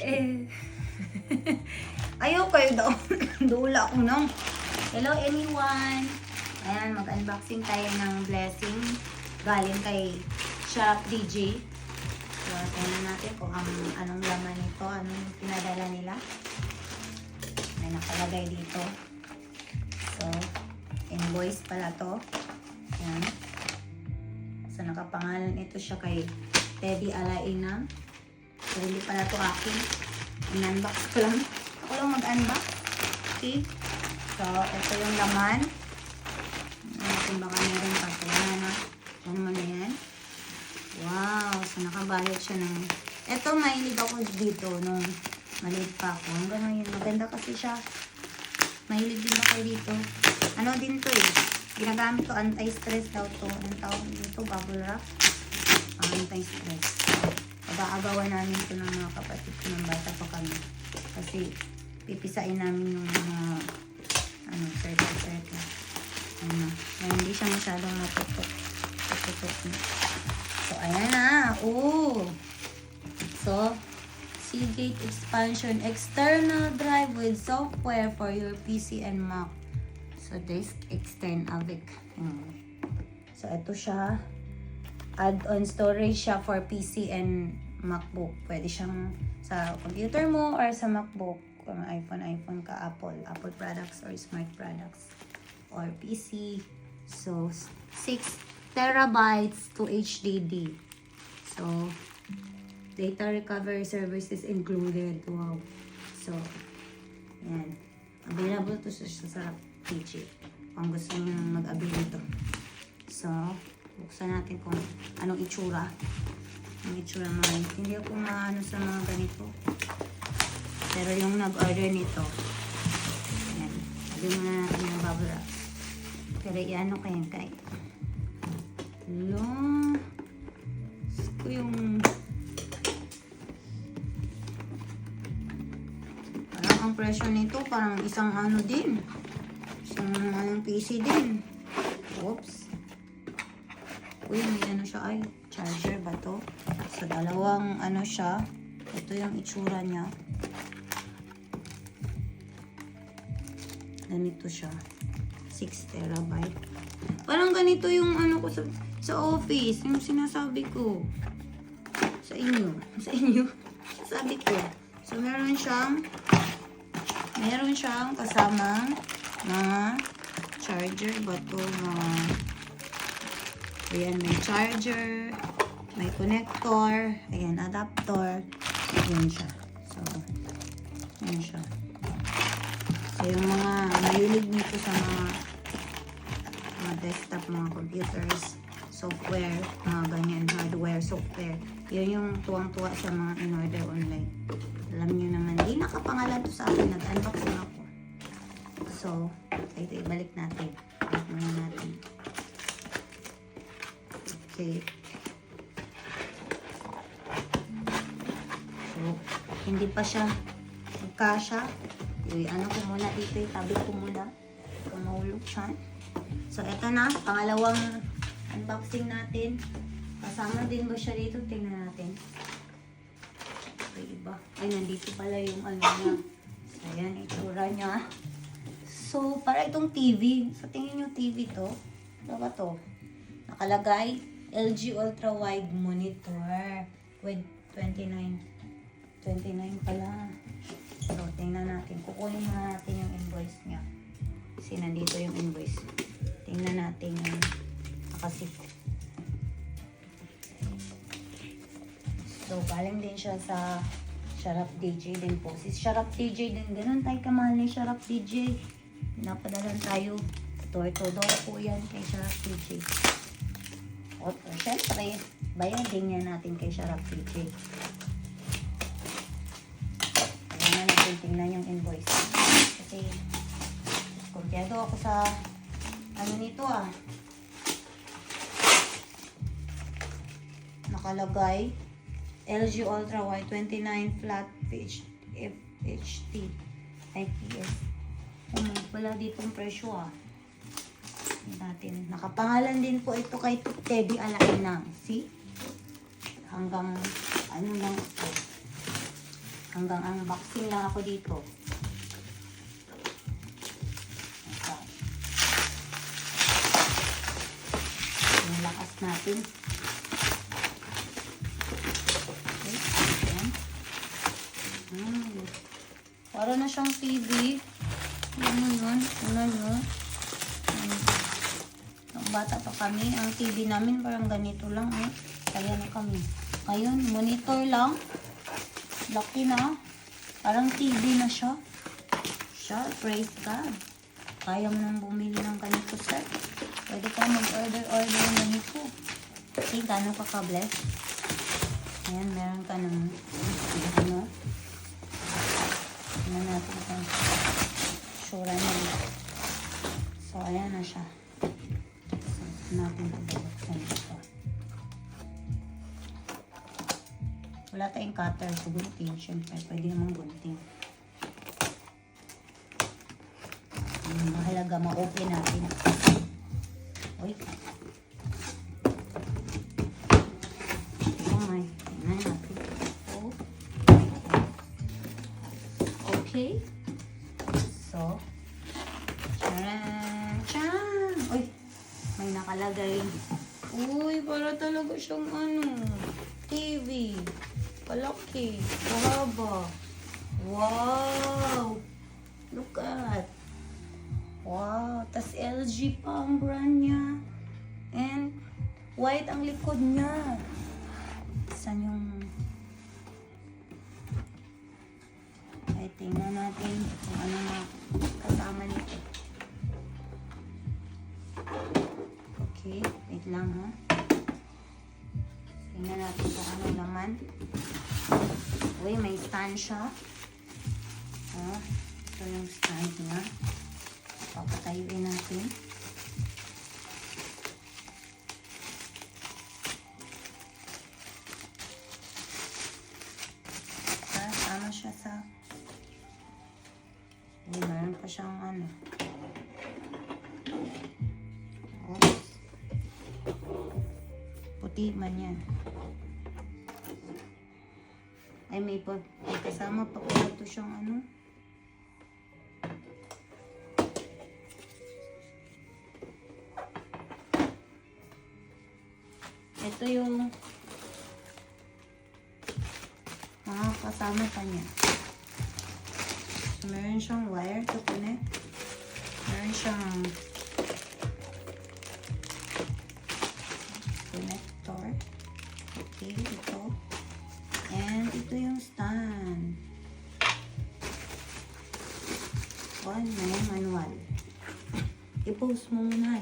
Eh, ayaw kayo daw. Dula ko no. Hello anyone. Ayan, mag-unboxing tayo ng blessing. Galing kay Sharp DJ. So, tingnan natin kung anong laman nito. Anong pinadala nila. May nakalagay dito. So, invoice pala to. Ayan. So, nakapangalan ito siya kay Teddy Alaina. So, hindi pala to akin. In-unbox ko lang. Ako lang mag-unbox. Okay. So, ito yung laman. Natin baka meron pa. So, yan na. Yan naman na yan. Wow. So, nakabalot siya ng... Ito, mahilig ako dito nung maliit pa ako. Hanggang ngayon. Maganda kasi siya. Mahilig din ako dito. Ano din to eh. Ginagamit to. Anti-stress daw to. Anong tawag dito? Bubble wrap. Anti-stress. Pag-aagawan namin ito ng mga kapatid ko ng bata pa kami. Kasi pipisain namin yung mga circle. Hindi siya masyadong matutok. So, ayan na. Oh! So, Seagate Expansion External Drive with software for your PC and Mac. So, this extend AVIC. So, ito siya. Add-on storage siya for PC and MacBook. Pwede siyang sa computer mo or sa MacBook. Kung iPhone ka, Apple products or smart products or PC. So, 6 terabytes to HDD. So, data recovery services included. Wow. So, yan. Available to sa Sharp DJ. Kung gusto nyo mag-avail ito. So, buksan natin kung anong itsura. Ang itsura mga hindi ako maano sa mga ganito. Pero yung nag-order nito, ayan. Sabi mo na natin yung bubble wrap. Pero iano kayo kay. Hello. Ko yung parang ang presyo nito, parang isang ano din. Isang anong PC din. Oops. Uy, may ano siya ay, charger ba to? So, dalawang ano siya. Ito yung itsura niya. Ganito siya. 6 terabyte. Parang ganito yung ano ko sa office. Yung sinasabi ko. Sa inyo. Sabi ko. So, meron siyang kasamang mga charger ba to? Ayan, may charger, may connector, ayan, adapter, ayan siya. So, ayan siya. So, yung mga mahilig nito sa mga desktop, mga computers, software, mga ganyan, hardware, software. Yun yung tuwang-tuwa sa mga in-order online. Alam nyo naman, di nakapangalan to sa akin, nag-unboxing ako. So, ito, ibalik natin. Ibalik muna natin. Okay. So, hindi pa siya magkasya. Ano ko muna dito, tabi ko muna. Kung mahulog siya. So, eto na. Pangalawang unboxing natin. Kasama din ba siya dito? Tingnan natin. Okay, iba. Ay, nandito pala yung ano niya. So, ayan, itsura niya. So, para itong TV. So, tingin nyo TV to. Ano ba to? Nakalagay. LG Ultra Wide Monitor with 29 pala. So, tingnan natin. Kukunin na natin yung invoice niya. Kasi nandito yung invoice. Tingnan natin yung nakasip. So, galing din siya sa Sharp DJ din po. Si Sharp DJ din. Ganun tayo kamahal ni Sharp DJ. Pinapadalan tayo. Todo po yan kay Sharp DJ. O, syempre, bayadin niya natin kay Sharp DJ. Ayan na natin tingnan yung invoice. Kasi, kumpiyado ako sa ano nito nakalagay LG Ultra Wide 29 Flat FHD IPS. Wala ditong presyo natin. Nakapangalan din po ito kay Teddy Alaina. See? Hanggang ano lang ito. Hanggang unboxing lang ako dito. Ito. Yung lakas natin. Okay. Ayan. Para na siyang TV. Ano yun? Ano yun? Nung bata pa kami, ang TV namin parang ganito lang. Kaya na kami. Ngayon, monitor lang. Laki na. Parang TV na siya. Praise God. Kaya mo nang bumili ng ganito, sir. Pwede ka mag-order ng ganito. Okay, gano'n ka ka-bless. Ayan, meron ka ng ano. Tingnan natin kung sure na. So, ayan na siya. So, natin pababaksan ito. Wala tayong cutter. So, gunting. Siyempre, pwede namang gunting. Mahalaga, ma-open natin. Uy. Oh my. Tingnan natin. Oh. Okay. So, charan! Charan! Uy. May nakalagay. Uy, para talaga siyang TV. Palaki. Mahaba. Wow! Look at. Wow! Tas LG pa ang brand niya. And white ang likod niya. Saan yung... Ay, tingnan natin kung ano na kasama nito. Okay, wait lang ha. Tingnan natin kung ano laman. Uy, may stand siya. Ito yung stand niya. Papatayuin natin. Sama siya sa... Uy, meron pa siyang Oops. Puti man yan. Ay, may kasama pa ko ito siyang Ito yung mga kasama pa niya. So, meron siyang wire to connect. Meron siyang connector. Okay, ito. And ito yung stand. May manual. I-post mo muna.